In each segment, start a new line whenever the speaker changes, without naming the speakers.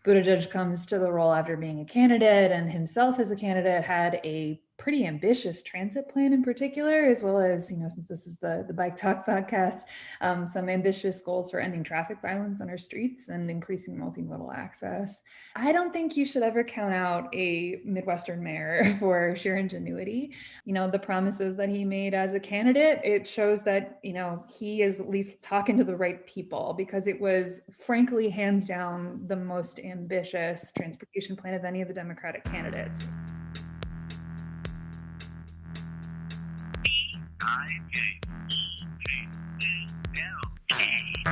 Buttigieg comes to the role after being a candidate, and himself as a candidate had a pretty ambitious transit plan in particular, as well as, since this is the Bike Talk podcast, some ambitious goals for ending traffic violence on our streets and increasing multimodal access. I don't think you should ever count out a Midwestern mayor for sheer ingenuity. The promises that he made as a candidate, it shows that, he is at least talking to the right people, because it was frankly hands down the most ambitious transportation plan of any of the Democratic candidates.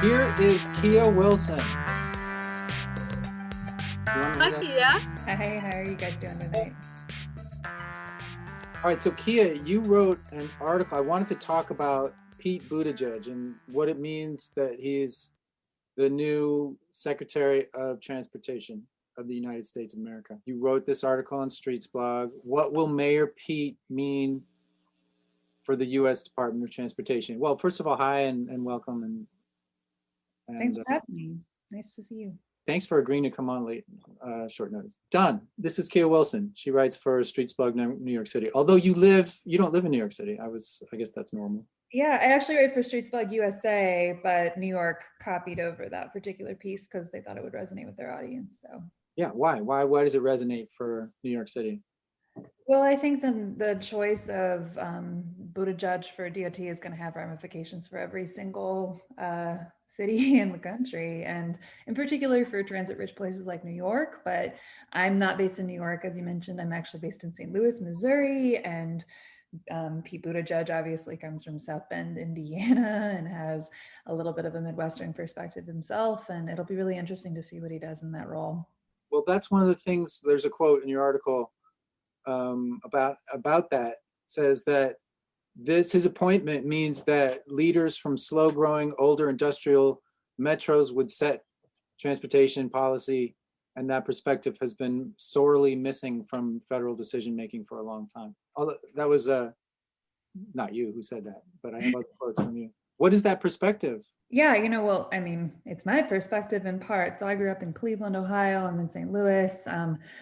Here is Kea Wilson.
Hi, Kea.
Hi, how are you guys doing tonight?
All right, so Kea, you wrote an article. I wanted to talk about Pete Buttigieg and what it means that he's the new Secretary of Transportation of the United States of America. You wrote this article on Streetsblog. What will Mayor Pete mean for the U.S. Department of Transportation? Well, first of all, hi and welcome. And
thanks for having me. Nice to see you.
Thanks for agreeing to come on late, short notice. Done. This is Kea Wilson. She writes for Streetsblog, New York City. Although you don't live in New York City. I guess that's normal.
Yeah, I actually write for Streetsblog USA, but New York copied over that particular piece because they thought it would resonate with their audience. So
yeah, why does it resonate for New York City?
Well, I think the choice of Buttigieg for DOT is going to have ramifications for every single city in the country, and in particular for transit-rich places like New York. But I'm not based in New York, as you mentioned. I'm actually based in St. Louis, Missouri, and Pete Buttigieg obviously comes from South Bend, Indiana, and has a little bit of a Midwestern perspective himself, and it'll be really interesting to see what he does in that role.
Well, that's one of the things. There's a quote in your article about that. It says that his appointment means that leaders from slow-growing, older industrial metros would set transportation policy, and that perspective has been sorely missing from federal decision-making for a long time. Although that was not you who said that, but I have other quotes from you. What is that perspective?
Yeah, well, I mean, it's my perspective in part. So I grew up in Cleveland, Ohio. I'm in St. Louis.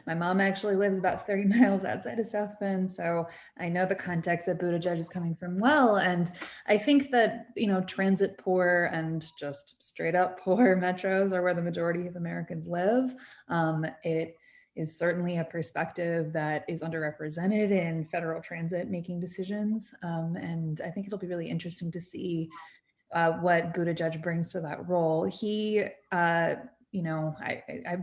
My mom actually lives about 30 miles outside of South Bend. So I know the context that Buttigieg is coming from well. And I think that, transit poor and just straight up poor metros are where the majority of Americans live. It is certainly a perspective that is underrepresented in federal transit making decisions. And I think it'll be really interesting to see what Buttigieg brings to that role. He, I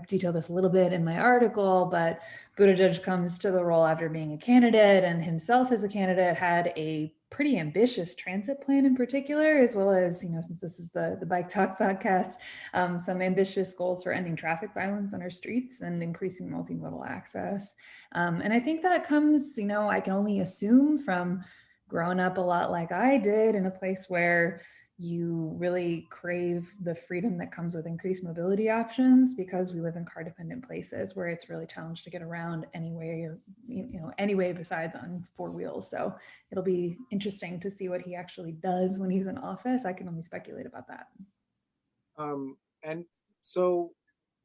detail this a little bit in my article, but Buttigieg comes to the role after being a candidate, and himself as a candidate had a pretty ambitious transit plan in particular, as well as, since this is the Bike Talk podcast, some ambitious goals for ending traffic violence on our streets and increasing multimodal access. And I think that comes, I can only assume from growing up a lot like I did in a place where you really crave the freedom that comes with increased mobility options, because we live in car dependent places where it's really challenged to get around anyway, any way besides on four wheels. So it'll be interesting to see what he actually does when he's in office. I can only speculate about that.
And so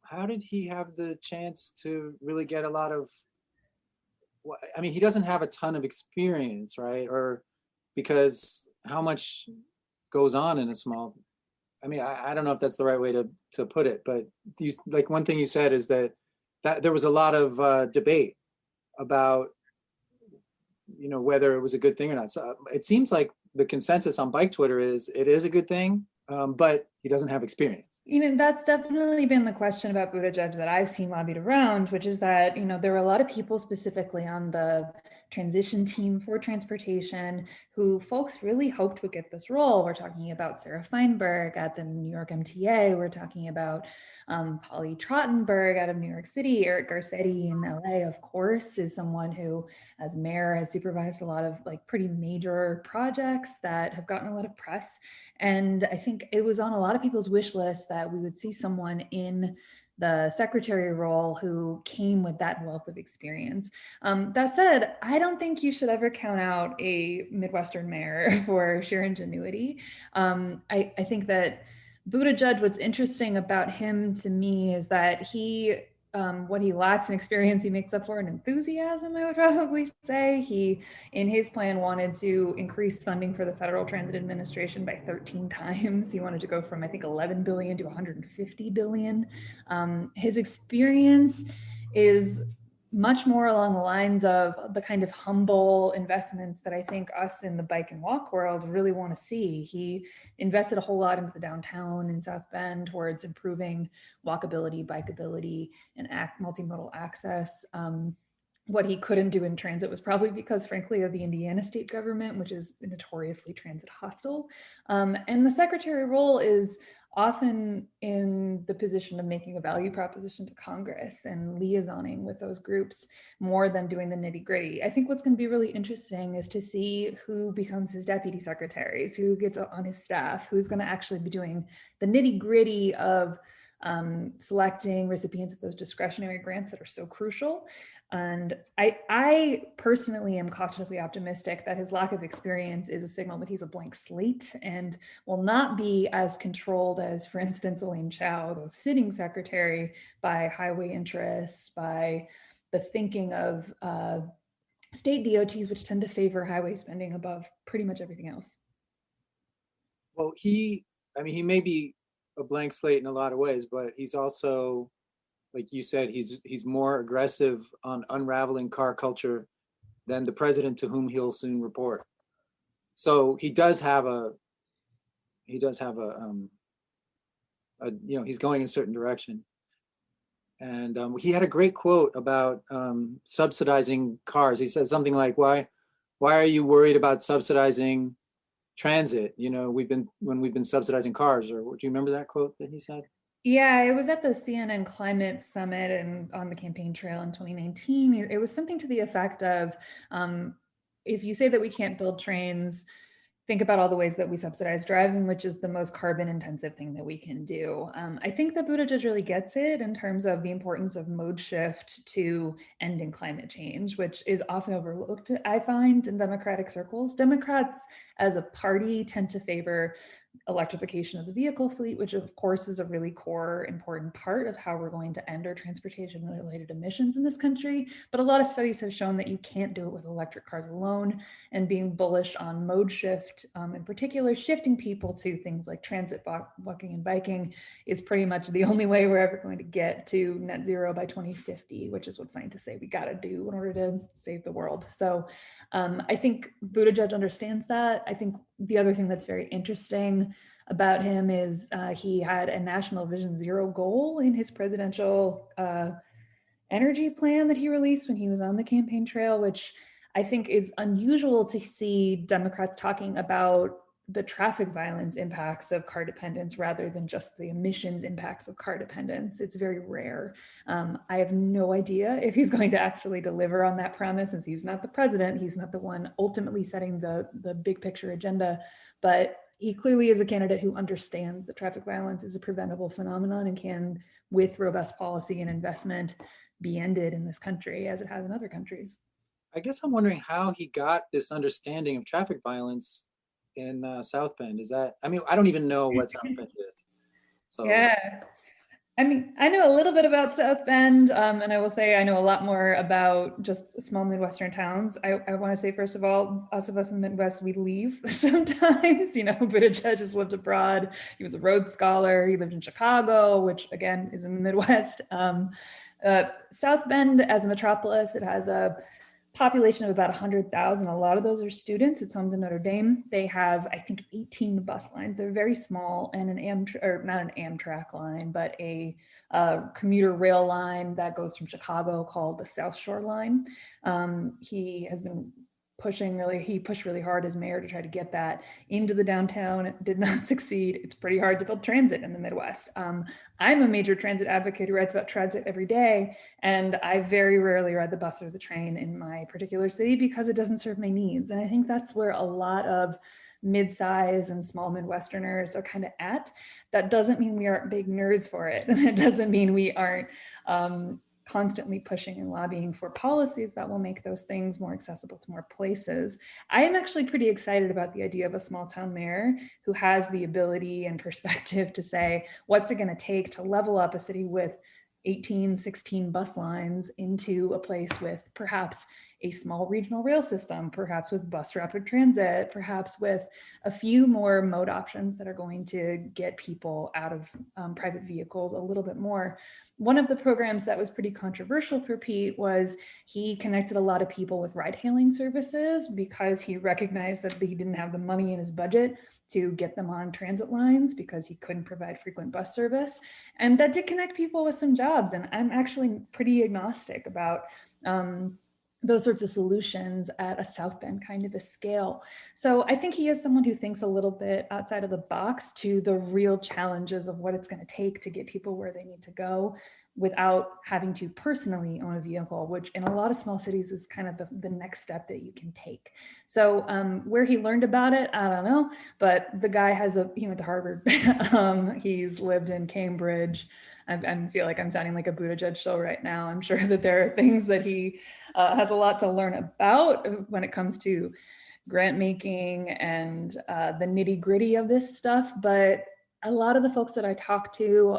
how did he have the chance to really get a lot of, I mean, he doesn't have a ton of experience, right? Or because how much goes on in a small, I mean, I don't know if that's the right way to put it, but like one thing you said is that there was a lot of debate about, whether it was a good thing or not. So it seems like the consensus on bike Twitter is it is a good thing, but he doesn't have experience.
That's definitely been the question about Buttigieg that I've seen lobbied around, which is that, there were a lot of people specifically on the transition team for transportation who folks really hoped would get this role. We're talking about Sarah Feinberg at the New York MTA. We're talking about Polly Trottenberg out of New York City. Eric Garcetti in LA, of course, is someone who, as mayor, has supervised a lot of pretty major projects that have gotten a lot of press. And I think it was on a lot of people's wish list that we would see someone in the secretary role who came with that wealth of experience. That said, I don't think you should ever count out a Midwestern mayor for sheer ingenuity. I think that Buttigieg, what's interesting about him to me is that what he lacks in experience, he makes up for in enthusiasm, I would probably say. He, in his plan, wanted to increase funding for the Federal Transit Administration by 13 times. He wanted to go from, I think, 11 billion to 150 billion. His experience is much more along the lines of the kind of humble investments that I think us in the bike and walk world really want to see. He invested a whole lot into the downtown in South Bend towards improving walkability, bikeability, and multimodal access. What he couldn't do in transit was probably because, frankly, of the Indiana state government, which is notoriously transit hostile. And the secretary role is often in the position of making a value proposition to Congress and liaisoning with those groups more than doing the nitty gritty. I think what's going to be really interesting is to see who becomes his deputy secretaries, who gets on his staff, who's going to actually be doing the nitty gritty of selecting recipients of those discretionary grants that are so crucial. And I personally am cautiously optimistic that his lack of experience is a signal that he's a blank slate and will not be as controlled as, for instance, Elaine Chao, the sitting secretary, by highway interests, by the thinking of state DOTs, which tend to favor highway spending above pretty much everything else.
Well, he may be a blank slate in a lot of ways, but he's also, like you said, he's more aggressive on unraveling car culture than the president to whom he'll soon report. So he does have a he's going in a certain direction. And he had a great quote about subsidizing cars. He says something like, why are you worried about subsidizing transit? When we've been subsidizing cars, or do you remember that quote that he said?
Yeah, it was at the CNN Climate Summit and on the campaign trail in 2019. It was something to the effect of, if you say that we can't build trains, think about all the ways that we subsidize driving, which is the most carbon intensive thing that we can do. I think that Buttigieg really gets it in terms of the importance of mode shift to ending climate change, which is often overlooked, I find, in Democratic circles. Democrats as a party tend to favor electrification of the vehicle fleet, which of course is a really core important part of how we're going to end our transportation related emissions in this country. But a lot of studies have shown that you can't do it with electric cars alone, and being bullish on mode shift, in particular, shifting people to things like transit, walking, and biking is pretty much the only way we're ever going to get to net zero by 2050, which is what scientists say we got to do in order to save the world. So I think Buttigieg understands that. I think the other thing that's very interesting about him is he had a national vision zero goal in his presidential energy plan that he released when he was on the campaign trail, which I think is unusual to see Democrats talking about the traffic violence impacts of car dependence rather than just the emissions impacts of car dependence. It's very rare. I have no idea if he's going to actually deliver on that promise, since he's not the president. He's not the one ultimately setting the big picture agenda, but he clearly is a candidate who understands that traffic violence is a preventable phenomenon and can, with robust policy and investment, be ended in this country as it has in other countries.
I guess I'm wondering how he got this understanding of traffic violence in South Bend. I don't even know what South Bend is. So
yeah, I mean, I know a little bit about South Bend, and I will say I know a lot more about just small Midwestern towns. I want to say, first of all, us in the Midwest, we leave sometimes. Buttigieg has lived abroad. He was a Rhodes Scholar. He lived in Chicago, which again is in the Midwest. South Bend as a metropolis, it has a population of about 100,000. A lot of those are students. It's home to Notre Dame. They have, I think, 18 bus lines. They're very small, and not an Amtrak line, but a commuter rail line that goes from Chicago called the South Shore Line. He has been he pushed really hard as mayor to try to get that into the downtown. It did not succeed. It's pretty hard to build transit in the Midwest. I'm a major transit advocate who writes about transit every day, and I very rarely ride the bus or the train in my particular city because it doesn't serve my needs. And I think that's where a lot of mid-size and small Midwesterners are kind of at. That doesn't mean we aren't big nerds for it. It doesn't mean we aren't constantly pushing and lobbying for policies that will make those things more accessible to more places. I am actually pretty excited about the idea of a small town mayor who has the ability and perspective to say, what's it going to take to level up a city with 18, 16 bus lines into a place with perhaps a small regional rail system, perhaps with bus rapid transit, perhaps with a few more mode options that are going to get people out of private vehicles a little bit more. One of the programs that was pretty controversial for Pete was he connected a lot of people with ride hailing services because he recognized that he didn't have the money in his budget to get them on transit lines because he couldn't provide frequent bus service. And that did connect people with some jobs. And I'm actually pretty agnostic about those sorts of solutions at a South Bend kind of a scale. So I think he is someone who thinks a little bit outside of the box to the real challenges of what it's going to take to get people where they need to go without having to personally own a vehicle, which in a lot of small cities is kind of the next step that you can take. So where he learned about it, I don't know, but the guy he went to Harvard. He's lived in Cambridge. I feel like I'm sounding like a Buttigieg show right now. I'm sure that there are things that he has a lot to learn about when it comes to grant making and the nitty gritty of this stuff. But a lot of the folks that I talked to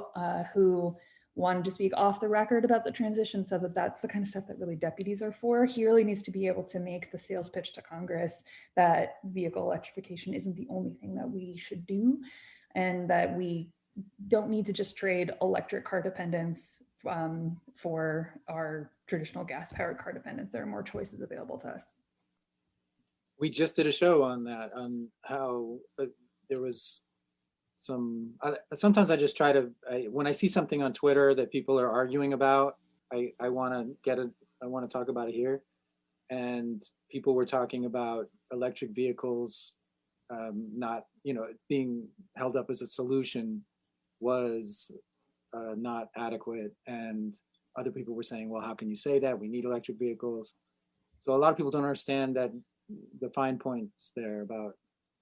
who wanted to speak off the record about the transition said that that's the kind of stuff that really deputies are for. He really needs to be able to make the sales pitch to Congress that vehicle electrification isn't the only thing that we should do, and that we don't need to just trade electric car dependence for our traditional gas-powered car dependence. There are more choices available to us.
We just did a show on that, on how there was some, sometimes I just try to, when I see something on Twitter that people are arguing about, I want to talk about it here. And people were talking about electric vehicles not, being held up as a solution was not adequate. And other people were saying, well, how can you say that? We need electric vehicles. So a lot of people don't understand that the fine points there about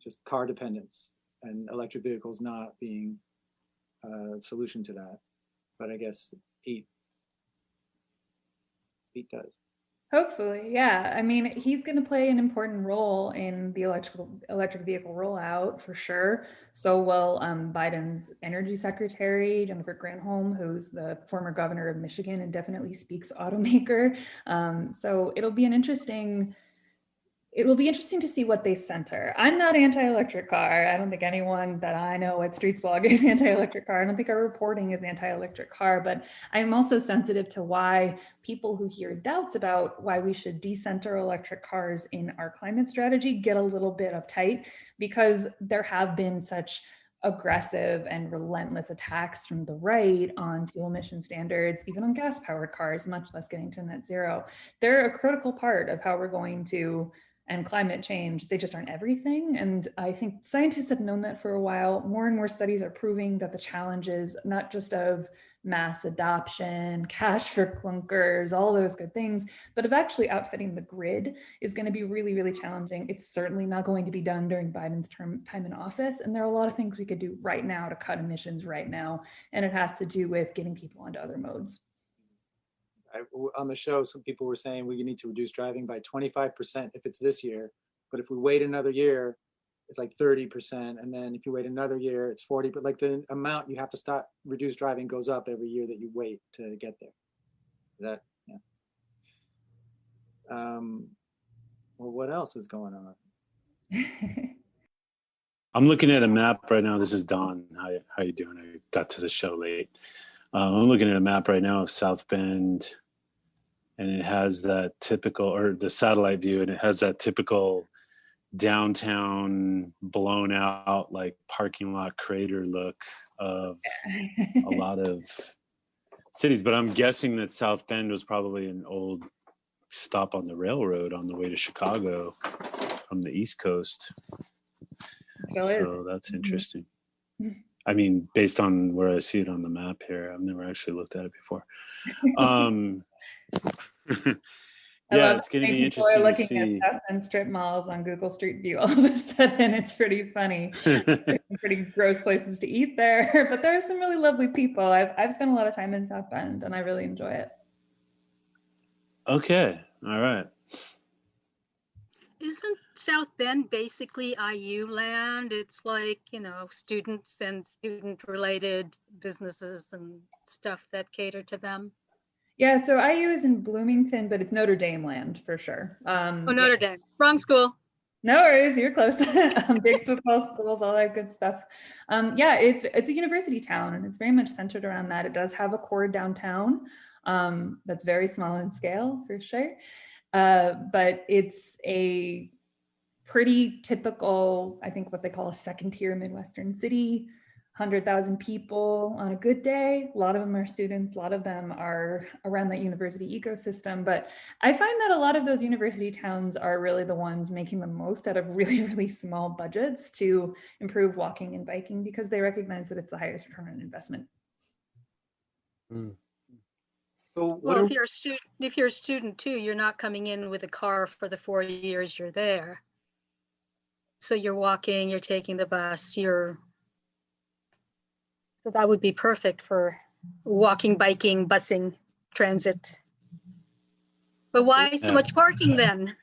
just car dependence and electric vehicles not being a solution to that. But I guess Pete does.
Hopefully, yeah. I mean, he's going to play an important role in the electric vehicle rollout for sure. So will Biden's energy secretary, Jennifer Granholm, who's the former governor of Michigan and definitely speaks automaker. So it will be interesting to see what they center. I'm not anti-electric car. I don't think anyone that I know at Streetsblog is anti-electric car. I don't think our reporting is anti-electric car, but I'm also sensitive to why people who hear doubts about why we should decenter electric cars in our climate strategy get a little bit uptight, because there have been such aggressive and relentless attacks from the right on fuel emission standards, even on gas-powered cars, much less getting to net zero. They're a critical part of how we're going to and climate change. They just aren't everything. And I think scientists have known that for a while. More and more studies are proving that the challenges, not just of mass adoption, cash for clunkers, all those good things, but of actually outfitting the grid is going to be really, really challenging. It's certainly not going to be done during Biden's time in office. And there are a lot of things we could do right now to cut emissions right now. And it has to do with getting people onto other modes.
On the show, some people were saying we need to reduce driving by 25% if it's this year, but if we wait another year, it's like 30%, and then if you wait another year, it's 40. But like the amount you have to reduce driving goes up every year that you wait to get there. Is that, yeah. Well, what else is going on?
I'm looking at a map right now. This is Don. How you doing? I got to the show late. I'm looking at a map right now of South Bend, and it has that typical, or the satellite view, and it has that typical downtown blown out, like parking lot crater look of a lot of cities. But I'm guessing that South Bend was probably an old stop on the railroad on the way to Chicago from the East Coast. So that's interesting. I mean, based on where I see it on the map here, I've never actually looked at it before. Yeah, it's going to be interesting to see.
Looking at South Bend strip malls on Google Street View all of a sudden. It's pretty funny. Pretty gross places to eat there, but there are some really lovely people. I've spent a lot of time in South Bend, and I really enjoy it.
Okay. All right.
Isn't South Bend basically IU land? It's like, students and student-related businesses and stuff that cater to them.
Yeah, so IU is in Bloomington, but it's Notre Dame land for sure.
Notre Dame. Wrong school.
No worries, you're close. Big football schools, all that good stuff. Yeah, it's a university town, and it's very much centered around that. It does have a core downtown that's very small in scale for sure, but it's a pretty typical, I think, what they call a second-tier Midwestern city. 100,000 people on a good day. A lot of them are students. A lot of them are around that university ecosystem. But I find that a lot of those university towns are really the ones making the most out of really, really small budgets to improve walking and biking because they recognize that it's the highest return on investment.
So
well, if you're a student too, you're not coming in with a car for the 4 years you're there. So you're walking, you're taking the bus, so that would be perfect for walking, biking, busing, transit. But why so much parking then?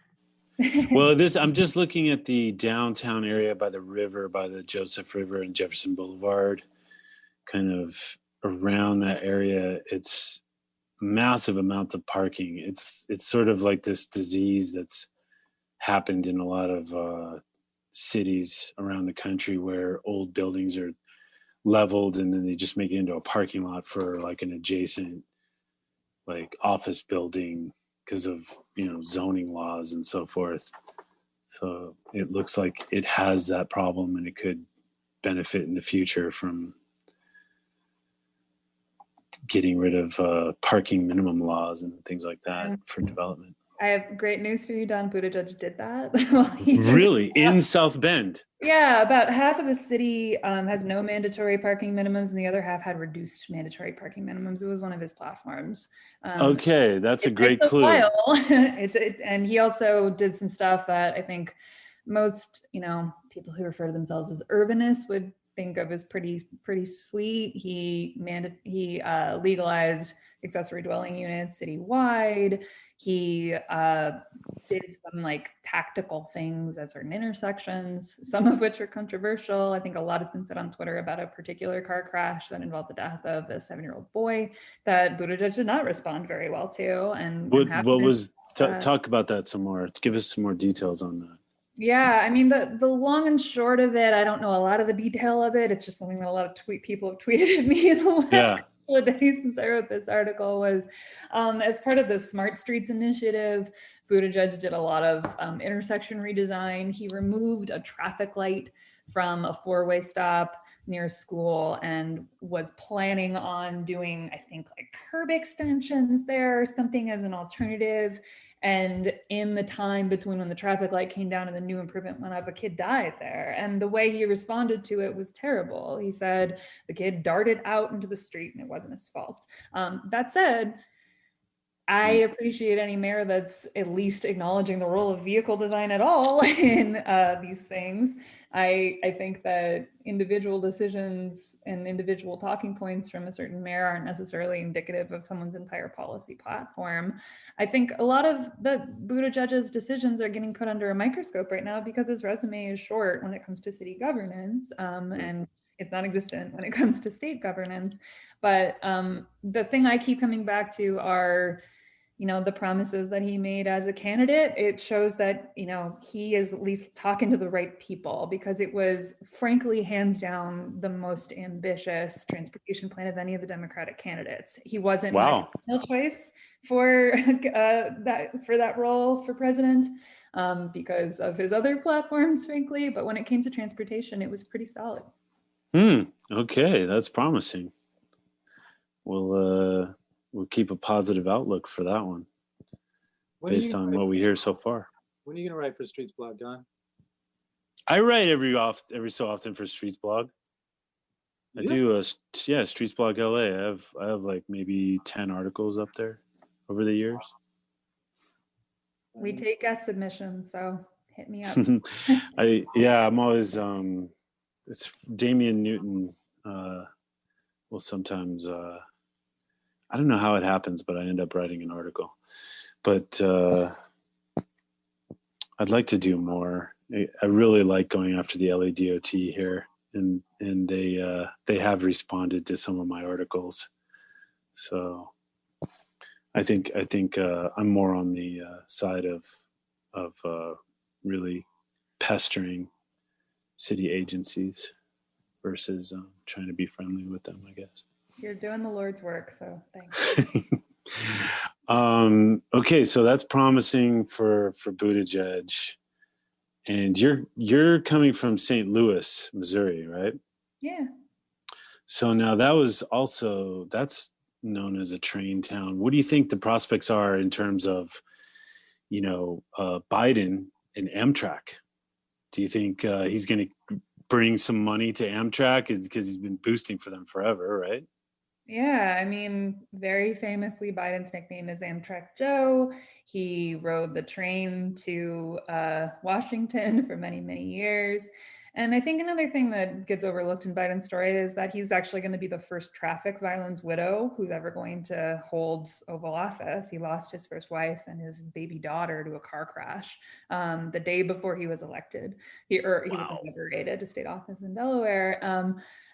Well, I'm just looking at the downtown area by the river, by the Joseph River and Jefferson Boulevard, kind of around that area. It's massive amounts of parking. It's sort of like this disease that's happened in a lot of cities around the country where old buildings are leveled and then they just make it into a parking lot for like an adjacent like office building because of zoning laws and so forth. So it looks like it has that problem and it could benefit in the future from getting rid of parking minimum laws and things like that for development.
I have great news for you, Don. Buttigieg did that.
Really? In South Bend?
Yeah, about half of the city has no mandatory parking minimums and the other half had reduced mandatory parking minimums. It was one of his platforms.
Okay, that's a great clue.
And he also did some stuff that I think most, people who refer to themselves as urbanists would think of as pretty sweet. He legalized accessory dwelling units citywide. He did some like tactical things at certain intersections, some of which are controversial. I think a lot has been said on Twitter about a particular car crash that involved the death of a 7-year-old boy that Buttigieg did not respond very well to. And
talk about that some more. Give us some more details on that.
Yeah, I mean, the long and short of it, I don't know a lot of the detail of it. It's just something that a lot of people have tweeted at me in the last couple of days since I wrote this article was as part of the Smart Streets initiative, Buttigieg did a lot of intersection redesign. He removed a traffic light from a 4-way stop near a school and was planning on doing, I think, like curb extensions there or something as an alternative. And in the time between when the traffic light came down and the new improvement went up, a kid died there. And the way he responded to it was terrible. He said the kid darted out into the street and it wasn't his fault. That said, I appreciate any mayor that's at least acknowledging the role of vehicle design at all in these things. I think that individual decisions and individual talking points from a certain mayor aren't necessarily indicative of someone's entire policy platform. I think a lot of the Buttigieg's decisions are getting put under a microscope right now because his resume is short when it comes to city governance, and it's non-existent when it comes to state governance. But the thing I keep coming back to are the promises that he made as a candidate. It shows that, he is at least talking to the right people, because it was frankly hands down the most ambitious transportation plan of any of the Democratic candidates. He wasn't my choice for that role for president because of his other platforms, frankly. But when it came to transportation, it was pretty solid.
Okay, that's promising. We'll keep a positive outlook for that one based on what we hear so far.
When are you going to write for Streetsblog, Don?
I write every so often for Streetsblog. I do Streetsblog LA. I have like maybe 10 articles up there over the years.
We take guest submissions, so hit me up.
I'm always it's Damian Newton will sometimes I don't know how it happens, but I end up writing an article. but I'd like to do more. I really like going after the LADOT here, and they have responded to some of my articles. So I think I'm more on the side of really pestering city agencies versus trying to be friendly with them, I guess.
You're doing the Lord's work, so thanks.
Okay, so that's promising for Buttigieg. And you're coming from St. Louis, Missouri, right?
Yeah.
So now that's known as a train town. What do you think the prospects are in terms of, Biden and Amtrak? Do you think he's going to bring some money to Amtrak? Is because he's been boosting for them forever, right?
Yeah, I mean, very famously, Biden's nickname is Amtrak Joe. He rode the train to Washington for many, many years. And I think another thing that gets overlooked in Biden's story is that he's actually going to be the first traffic violence widow who's ever going to hold Oval Office. He lost his first wife and his baby daughter to a car crash the day before he was elected. He was inaugurated to state office in Delaware.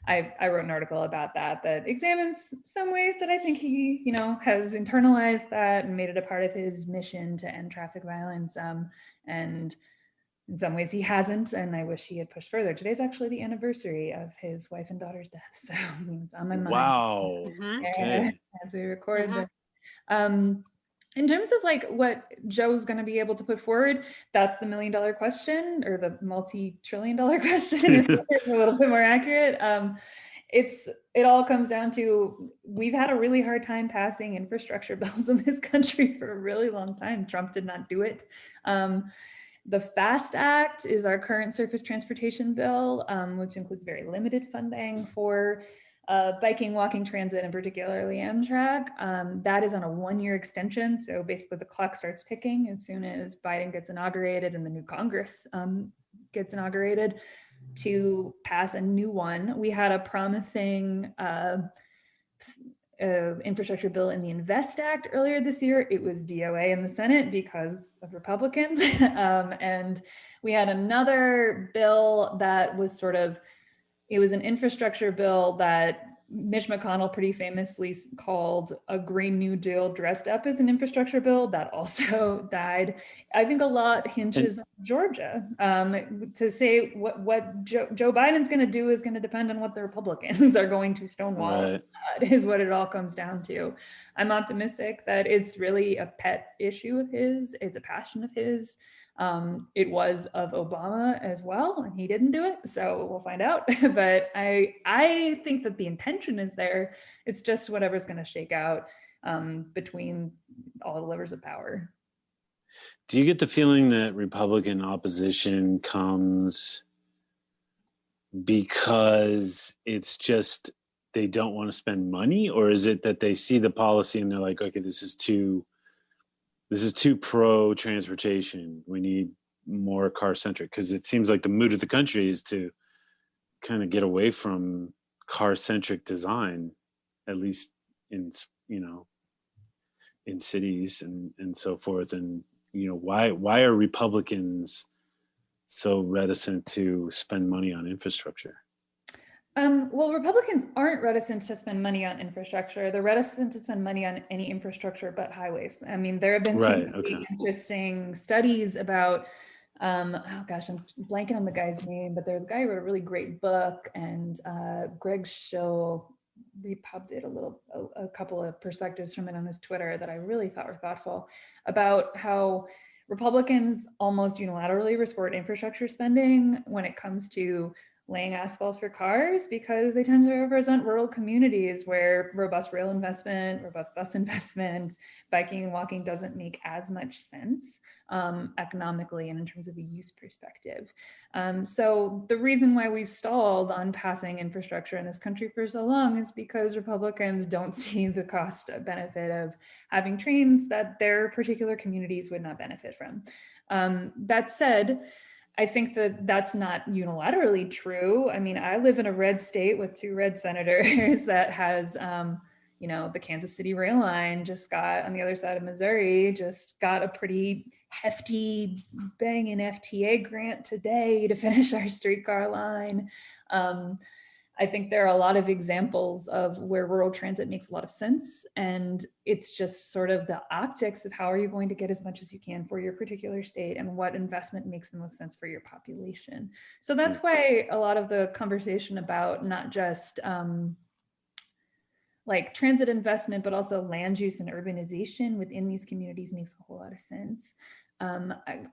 I wrote an article about that examines some ways that I think he, has internalized that and made it a part of his mission to end traffic violence. And in some ways he hasn't, and I wish he had pushed further. Today's actually the anniversary of his wife and daughter's death, so it's on my mind.
Wow. Okay.
As we record this. In terms of like what Joe's going to be able to put forward, that's the $1 million question, or the multi-trillion-dollar question. It's a little bit more accurate. It all comes down to, we've had a really hard time passing infrastructure bills in this country for a really long time. Trump did not do it. The FAST Act is our current surface transportation bill, which includes very limited funding for biking, walking, transit, and particularly Amtrak. That is on a 1-year extension. So basically the clock starts ticking as soon as Biden gets inaugurated and the new Congress gets inaugurated to pass a new one. We had a promising infrastructure bill in the INVEST Act earlier this year. It was DOA in the Senate because of Republicans. And we had another bill that was it was an infrastructure bill that Mitch McConnell pretty famously called a Green New Deal dressed up as an infrastructure bill. That also died. I think a lot hinges on Georgia. To say what Joe Biden's going to do is going to depend on what the Republicans are going to stonewall.
Right.
Is what it all comes down to. I'm optimistic that it's really a pet issue of his. It's a passion of his. It was of Obama as well, and he didn't do it, so we'll find out. But I think that the intention is there. It's just whatever's going to shake out between all the levers of power.
Do you get the feeling that Republican opposition comes because it's just they don't want to spend money, or is it that they see the policy and they're like, okay, this is too pro transportation. We need more car centric, because it seems like the mood of the country is to kind of get away from car centric design, at least in cities and so forth. And why are Republicans so reticent to spend money on infrastructure?
Well, Republicans aren't reticent to spend money on infrastructure. They're reticent to spend money on any infrastructure but highways. I mean, there have been some really interesting studies about, I'm blanking on the guy's name, but there's a guy who wrote a really great book, and Greg Schill republished it a couple of perspectives from it on his Twitter that I really thought were thoughtful, about how Republicans almost unilaterally support infrastructure spending when it comes to laying asphalt for cars, because they tend to represent rural communities where robust rail investment, robust bus investment, biking and walking doesn't make as much sense economically and in terms of a use perspective. So the reason why we've stalled on passing infrastructure in this country for so long is because Republicans don't see the cost benefit of having trains that their particular communities would not benefit from. That said, I think that that's not unilaterally true. I mean, I live in a red state with 2 red senators that has, the Kansas City rail line just got, on the other side of Missouri, just got a pretty hefty banging FTA grant today to finish our streetcar line. I think there are a lot of examples of where rural transit makes a lot of sense. And it's just sort of the optics of how are you going to get as much as you can for your particular state and what investment makes the most sense for your population. So that's why a lot of the conversation about not just like transit investment, but also land use and urbanization within these communities makes a whole lot of sense.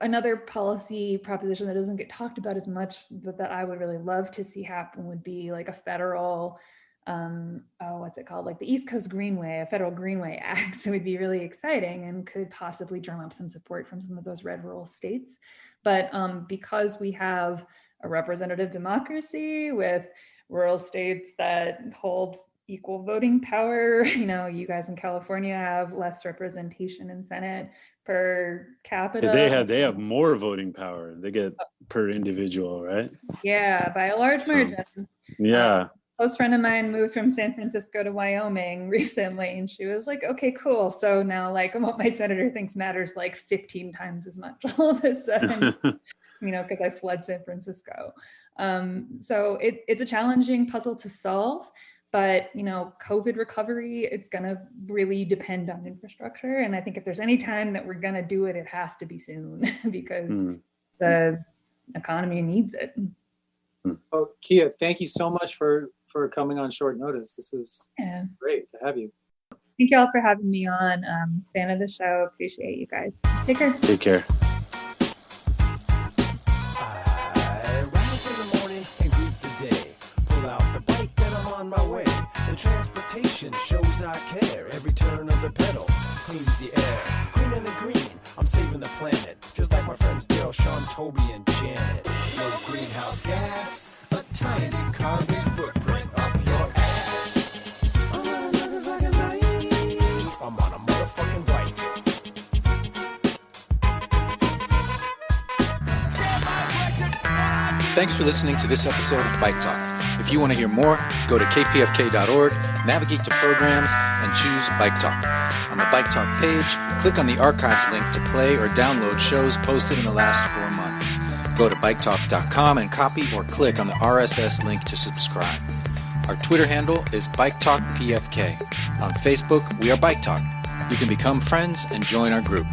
Another policy proposition that doesn't get talked about as much, but that I would really love to see happen would be like a federal, what's it called? Like the East Coast Greenway, a federal Greenway Act. So it would be really exciting and could possibly drum up some support from some of those red rural states. But because we have a representative democracy with rural states that hold equal voting power, you guys in California have less representation in Senate per capita.
They have more voting power. They get per individual, right?
Yeah, by a large margin.
Yeah.
A close friend of mine moved from San Francisco to Wyoming recently, and she was like, okay, cool. So now like what my senator thinks matters like 15 times as much all of a sudden, because I fled San Francisco. So it's a challenging puzzle to solve. But, COVID recovery, it's going to really depend on infrastructure. And I think if there's any time that we're going to do it, it has to be soon because the economy needs it.
Oh, Kea, thank you so much for coming on short notice. This is great to have you.
Thank you all for having me on. Fan of the show. Appreciate you guys. Take care.
Take care.
I rise in the morning and greet the day. Pull out the bike and I'm on my way. The transportation shows I care. Every turn of the pedal cleans the air. Green in the green, I'm saving the planet. Just like my friends Dale, Sean, Toby, and Janet. No greenhouse gas, a tiny carbon footprint up your ass. I'm on a motherfucking bike. I'm on a motherfucking bike.
Thanks for listening to this episode of Bike Talk. If you want to hear more, go to kpfk.org, navigate to programs, and choose Bike Talk. On the Bike Talk page, click on the archives link to play or download shows posted in the last 4 months. Go to biketalk.com and copy or click on the RSS link to subscribe. Our Twitter handle is BikeTalkPFK. On Facebook, we are Bike Talk. You can become friends and join our group.